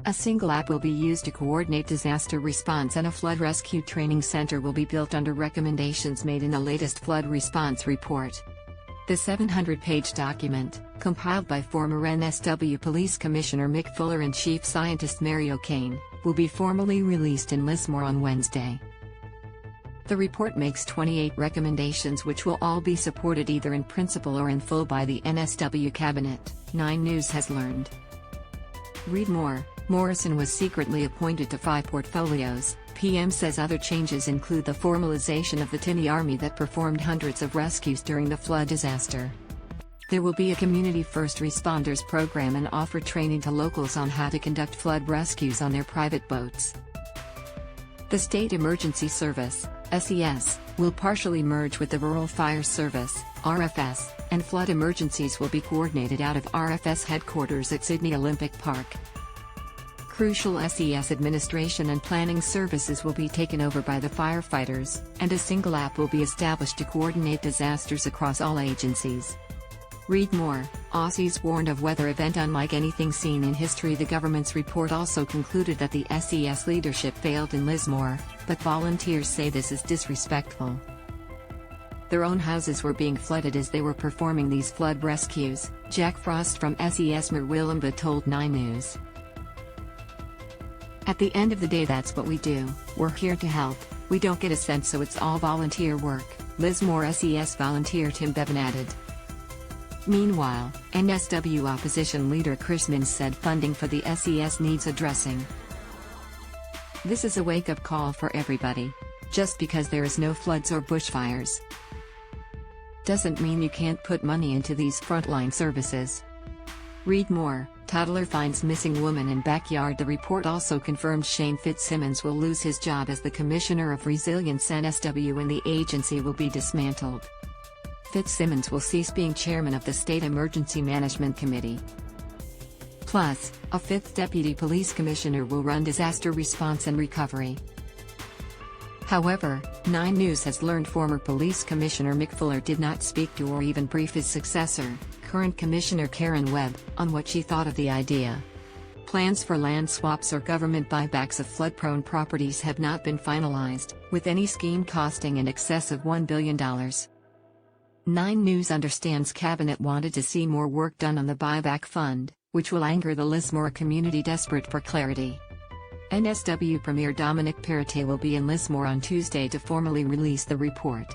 A single app will be used to coordinate disaster response, and a flood rescue training center will be built under recommendations made in the latest flood response report. The 700-page document, compiled by former NSW Police Commissioner Mick Fuller and Chief Scientist Mary O'Kane, will be formally released in Lismore on Wednesday. The report makes 28 recommendations which will all be supported either in principle or in full by the NSW Cabinet, 9 News has learned. Read more. Morrison was secretly appointed to 5 portfolios. PM says other changes include the formalization of the Timmy Army that performed hundreds of rescues during the flood disaster. There will be a community first responders program and offer training to locals on how to conduct flood rescues on their private boats. The State Emergency Service, SES, will partially merge with the Rural Fire Service, RFS, and flood emergencies will be coordinated out of RFS headquarters at Sydney Olympic Park. Crucial SES administration and planning services will be taken over by the firefighters, and a single app will be established to coordinate disasters across all agencies. Read more. Aussies warned of weather event unlike anything seen in history. The government's report also concluded that the SES leadership failed in Lismore, but volunteers say this is disrespectful. Their own houses were being flooded as they were performing these flood rescues, Jack Frost from SES Murwillumbah told 9 News. At the end of the day, that's what we do. We're here to help. We don't get a cent, so it's all volunteer work, Lismore SES volunteer Tim Bevan added. Meanwhile, NSW opposition leader Chris Minns said funding for the SES needs addressing. This is a wake-up call for everybody. Just because there is no floods or bushfires doesn't mean you can't put money into these frontline services. Read more. Toddler finds missing woman in backyard. The report also confirmed Shane Fitzsimmons will lose his job as the Commissioner of Resilience NSW and the agency will be dismantled. Fitzsimmons will cease being chairman of the State Emergency Management Committee. Plus, a 5th Deputy Police Commissioner will run disaster response and recovery. However, 9 News has learned former Police Commissioner Mick Fuller did not speak to or even brief his successor, current Commissioner Karen Webb, on what she thought of the idea. Plans for land swaps or government buybacks of flood-prone properties have not been finalized, with any scheme costing in excess of $1 billion. 9 News understands Cabinet wanted to see more work done on the buyback fund, which will anger the Lismore community desperate for clarity. NSW Premier Dominic Perrottet will be in Lismore on Tuesday to formally release the report.